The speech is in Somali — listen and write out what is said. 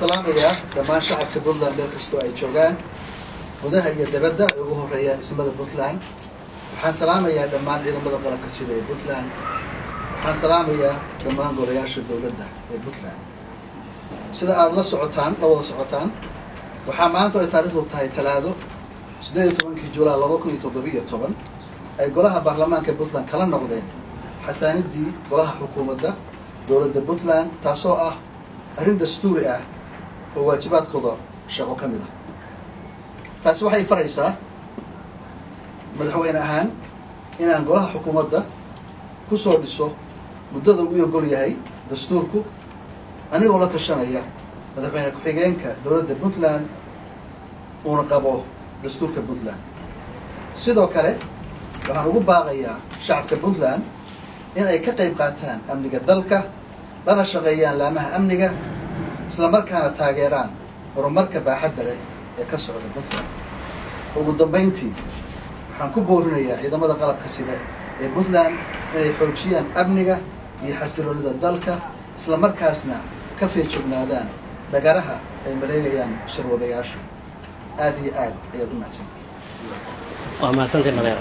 salaamaya dhammaan shacabka Puntland meel kastoo ay joogaan gudaha iyo dibadda ugu horeeyaan ismada Puntland. waxaan salaamayaa dhammaan ciidamada qaranka sida ee Puntland. waxaan salaamayaa dhammaan golayaasha dawladda ee Puntland. sida aad la socotaan waxaa maanta ay taariikhdu tahay Talaado 18 Juulaay 2017 ay golaha baarlamaanka Puntland kala noqdeen xasaanidii golaha xukuumadda dawladda Puntland taasoo ah arrin dastuuri ah oo waajibaadkooda shaqo ka mid ah. taasi waxay faraysaa madaxweyne ahaan inaan golaha xukuumadda ku soo dhiso muddada uu ogol yahay dastuurku anigoo la tashanaya madaxweyne ku-xigeenka dawladda Puntland uuna qabo dastuurka Puntland. sidoo kale waxaan ugu baaqayaa shacabka Puntland in ay ka qayb qaataan amniga dalka lana shaqeeyaan laamaha amniga isla markaana taageeraan horumarka baaxadda leh ee ka socda Puntland. ugu dambeyntii waxaan ku boorinayaa ciidamada qalabka sida ee Puntland inay xoojiyaan amniga iyo xasiloonida dalka isla markaasna ka feejignaadaan dhagaraha ay maleegayaan shirwadayaasha. aad iyo aad ayaad u mahadsantahay. waa mahadsantahay.